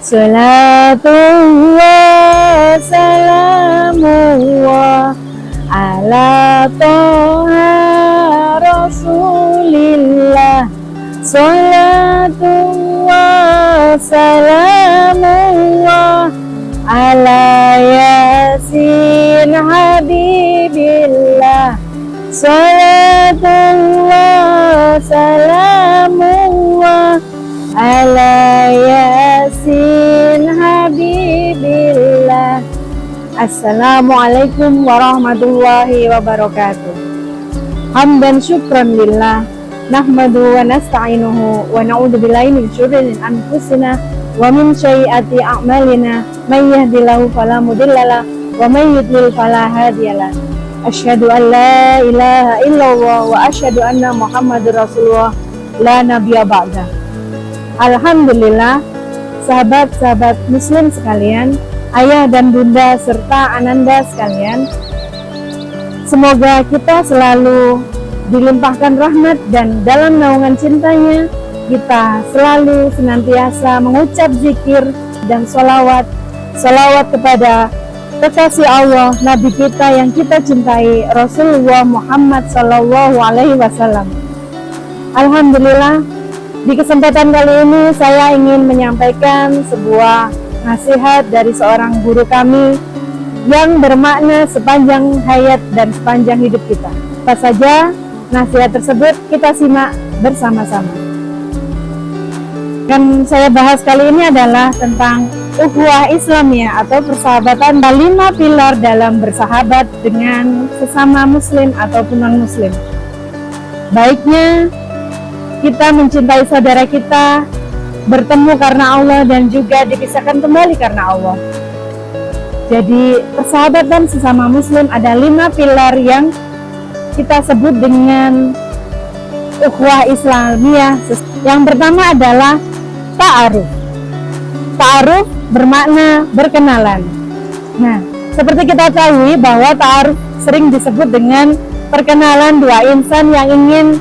Salatullah salamullah ala toha rasulillah. Salatullah salamullah ala yasin habibillah. Salatullah salamullah ala yasin habibillah. Assalamualaikum warahmatullahi wabarakatuh. Hamdan syukran lillah, nahmadu wa nasta'inuhu wa na'udzu billahi min syururi anfusina wa min sayyiati a'malina, may yahdihillahu fala mudhillalah wa may yudlil fala hadiyalah. Asyhadu an la ilaha illallah wa asyhadu anna Muhammadar Rasulullah la nabiyya ba'da. Alhamdulillah, sahabat-sahabat muslim sekalian, ayah dan bunda serta ananda sekalian, semoga kita selalu dilimpahkan rahmat dan dalam naungan cintanya kita selalu senantiasa mengucap zikir dan sholawat kepada kekasih Allah, Nabi kita yang kita cintai, Rasulullah Muhammad Sallallahu Alaihi Wasallam. Alhamdulillah, di kesempatan kali ini saya ingin menyampaikan sebuah nasihat dari seorang guru kami yang bermakna sepanjang hayat dan sepanjang hidup kita. Apa saja nasihat tersebut, kita simak bersama-sama. Dan saya bahas kali ini adalah tentang ukhuwah Islamiyah atau persahabatan, 5 pilar dalam bersahabat dengan sesama muslim ataupun non-muslim. Baiknya kita mencintai saudara kita, bertemu karena Allah dan juga dipisahkan kembali karena Allah. Jadi persahabatan sesama muslim ada 5 pilar yang kita sebut dengan ukhuwah Islamiyah. Yang pertama adalah ta'aruf. Ta'aruf bermakna berkenalan. Nah, seperti kita tahu bahwa ta'aruf sering disebut dengan perkenalan dua insan yang ingin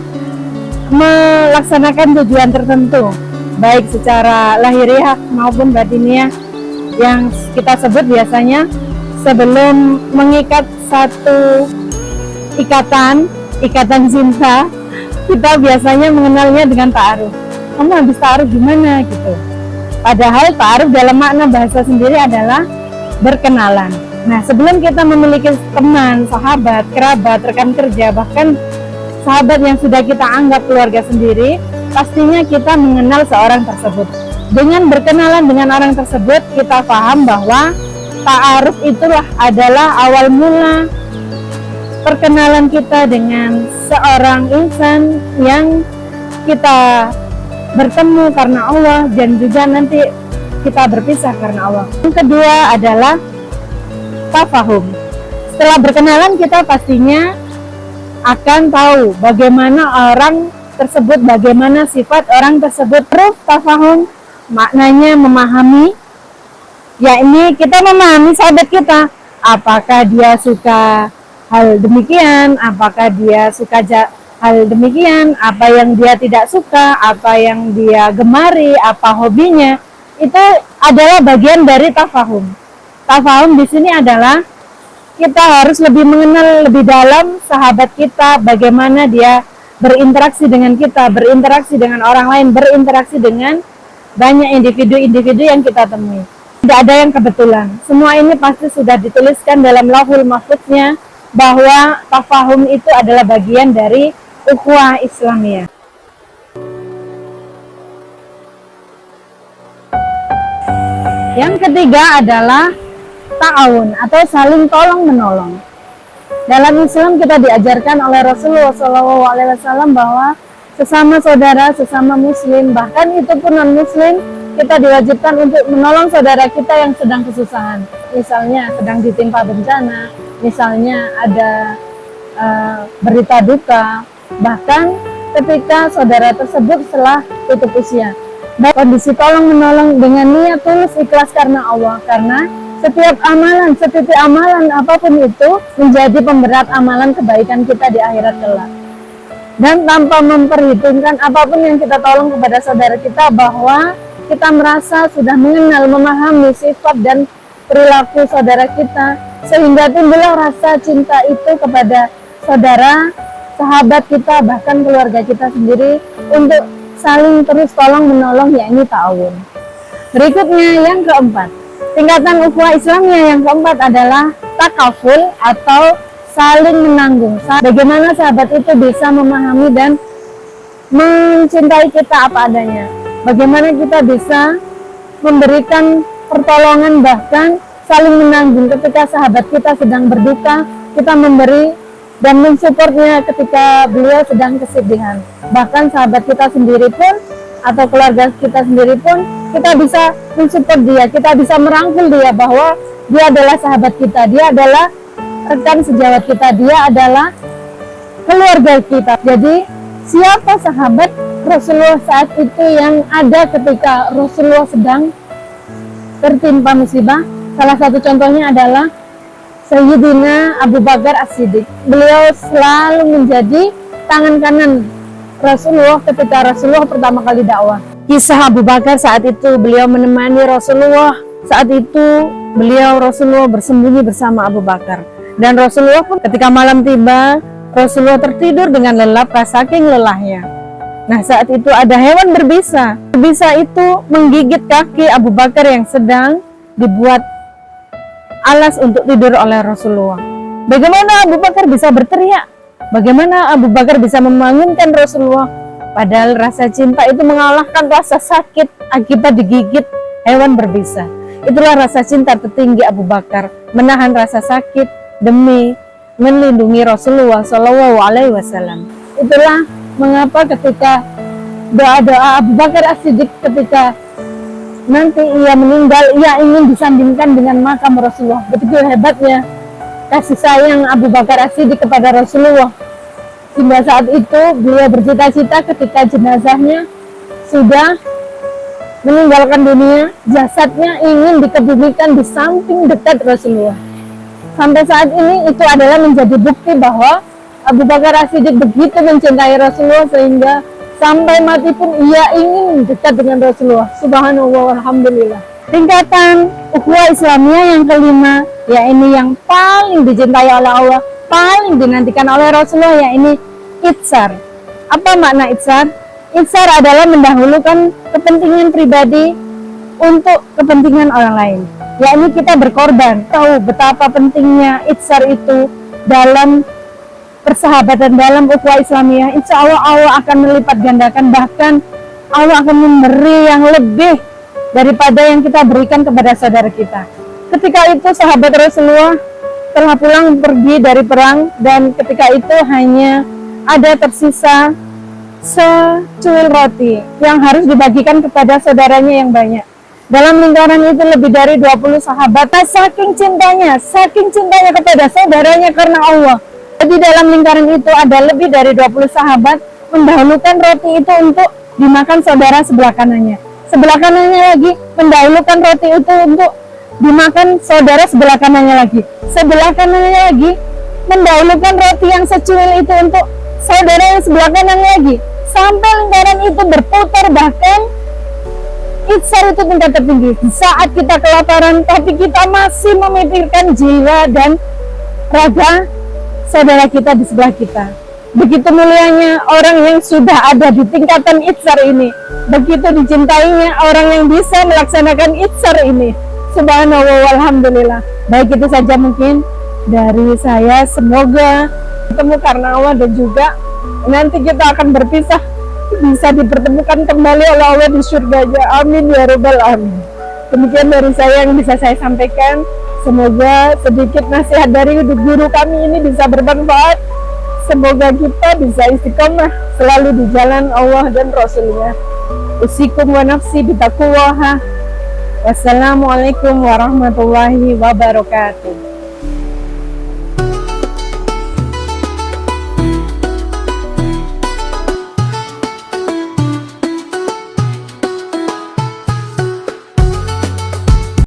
melaksanakan tujuan tertentu, baik secara lahiriah maupun batiniah, yang kita sebut biasanya sebelum mengikat satu ikatan cinta, kita biasanya mengenalnya dengan ta'aruf. Kamu habis ta'aruf gimana gitu. Padahal ta'aruf dalam makna bahasa sendiri adalah berkenalan. Nah, sebelum kita memiliki teman, sahabat, kerabat, rekan kerja, bahkan sahabat yang sudah kita anggap keluarga sendiri, pastinya kita mengenal seorang tersebut. Dengan berkenalan dengan orang tersebut, kita paham bahwa ta'aruf itulah adalah awal mula perkenalan kita dengan seorang insan yang kita bertemu karena Allah dan juga nanti kita berpisah karena Allah. Yang kedua adalah tafahum. Setelah berkenalan, kita pastinya akan tahu bagaimana orang tersebut, bagaimana sifat orang tersebut. Terus tafahum maknanya memahami, yakni kita memahami sahabat kita, apakah dia suka hal demikian, apakah dia suka hal demikian, apa yang dia tidak suka, apa yang dia gemari, apa hobinya. Itu adalah bagian dari tafahum. Tafahum di sini adalah kita harus lebih mengenal lebih dalam sahabat kita, bagaimana dia berinteraksi dengan kita, berinteraksi dengan orang lain, berinteraksi dengan banyak individu-individu yang kita temui. Tidak ada yang kebetulan. Semua ini pasti sudah dituliskan dalam lauhul mahfuznya bahwa tafahum itu adalah bagian dari ukhuwah Islamiyah. Yang ketiga adalah ta'awun atau saling tolong-menolong. Dalam Islam kita diajarkan oleh Rasulullah SAW bahwa sesama saudara, sesama muslim, bahkan itu pun non-muslim, kita diwajibkan untuk menolong saudara kita yang sedang kesusahan. Misalnya sedang ditimpa bencana, misalnya ada berita duka, bahkan ketika saudara tersebut telah tutup usia. Kondisi tolong-menolong dengan niat tulus ikhlas karena Allah, karena setiap amalan, setitik amalan apapun itu menjadi pemberat amalan kebaikan kita di akhirat kelak. Dan tanpa memperhitungkan apapun yang kita tolong kepada saudara kita, bahwa kita merasa sudah mengenal, memahami sifat dan perilaku saudara kita, sehingga timbullah rasa cinta itu kepada saudara, sahabat kita, bahkan keluarga kita sendiri, untuk saling terus tolong menolong, yakni ta'awun. Berikutnya yang keempat, tingkatan ukhuwah Islamiyah yang keempat adalah takaful atau saling menanggung. Bagaimana sahabat itu bisa memahami dan mencintai kita apa adanya, bagaimana kita bisa memberikan pertolongan, bahkan saling menanggung ketika sahabat kita sedang berduka, kita memberi dan mensupportnya ketika beliau sedang kesedihan. Bahkan sahabat kita sendiri pun atau keluarga kita sendiri pun, kita bisa mensupport dia, kita bisa merangkul dia bahwa dia adalah sahabat kita, dia adalah rekan sejawat kita, dia adalah keluarga kita. Jadi siapa sahabat Rasulullah saat itu yang ada ketika Rasulullah sedang tertimpa musibah? Salah satu contohnya adalah Sayyidina Abu Bakar As-Siddiq. Beliau selalu menjadi tangan kanan Rasulullah ketika Rasulullah pertama kali dakwah. Kisah Abu Bakar saat itu beliau menemani Rasulullah. Saat itu Rasulullah bersembunyi bersama Abu Bakar. Dan Rasulullah pun ketika malam tiba, Rasulullah tertidur dengan lelap saking lelahnya. Nah, saat itu ada hewan berbisa. Berbisa itu menggigit kaki Abu Bakar yang sedang dibuat alas untuk tidur oleh Rasulullah. Bagaimana Abu Bakar bisa berteriak? Bagaimana Abu Bakar bisa membangunkan Rasulullah? Padahal rasa cinta itu mengalahkan rasa sakit akibat digigit hewan berbisa. Itulah rasa cinta tertinggi Abu Bakar, menahan rasa sakit demi melindungi Rasulullah Shallallahu Alaihi Wasallam. Itulah mengapa ketika doa-doa Abu Bakar As-Siddiq ketika nanti ia meninggal, ia ingin disandingkan dengan makam Rasulullah. Begitu hebatnya kasih sayang Abu Bakar As-Siddiq kepada Rasulullah, hingga saat itu beliau bercita-cita ketika jenazahnya sudah meninggalkan dunia, jasadnya ingin dikebumikan di samping dekat Rasulullah. Sampai saat ini itu adalah menjadi bukti bahwa Abu Bakar As-Siddiq begitu mencintai Rasulullah sehingga sampai mati pun ia ingin dekat dengan Rasulullah. Subhanallah, alhamdulillah. Tingkatan ukhuwah Islamiyah yang kelima, yaitu yang paling dicintai oleh Allah, paling dinantikan oleh Rasulullah, yaitu itsar. Apa makna itsar? Itsar adalah mendahulukan kepentingan pribadi untuk kepentingan orang lain, yakni kita berkorban. Tahu betapa pentingnya itsar itu dalam persahabatan, dalam ukhuwah Islamiyah. Insya Allah Allah akan melipat gandakan, bahkan Allah akan memberi yang lebih daripada yang kita berikan kepada saudara kita. Ketika itu sahabat Rasulullah telah pulang pergi dari perang, dan ketika itu hanya ada tersisa secuil roti yang harus dibagikan kepada saudaranya yang banyak. Dalam lingkaran itu lebih dari 20 sahabat, saking cintanya kepada saudaranya karena Allah. Jadi dalam lingkaran itu ada lebih dari 20 sahabat mendahulukan roti itu untuk dimakan saudara sebelah kanannya. Sebelah kanannya lagi mendahulukan roti itu untuk dimakan saudara sebelah kanannya lagi. Sebelah kanannya lagi mendahulukan roti yang secuil itu untuk saudara yang sebelah kanan lagi. Sampai lingkaran itu berputar, bahkan itsar itu tingkat tertinggi. Di saat kita kelaparan, tapi kita masih memikirkan jiwa dan raga saudara kita di sebelah kita. Begitu mulianya orang yang sudah ada di tingkatan itsar ini. Begitu dicintainya orang yang bisa melaksanakan itsar ini. Subhanallah, alhamdulillah. Baik, itu saja mungkin dari saya. Semoga ketemu karena Allah, dan juga nanti kita akan berpisah, bisa dipertemukan kembali oleh Allah di surganya. Amin ya rabbal alamin. Demikian dari saya yang bisa saya sampaikan. Semoga sedikit nasihat dari guru kami ini bisa bermanfaat. Semoga kita bisa istiqomah selalu di jalan Allah dan Rasulnya. Usikum wa nafsi bitaqwaha. Wassalamualaikum warahmatullahi wabarakatuh.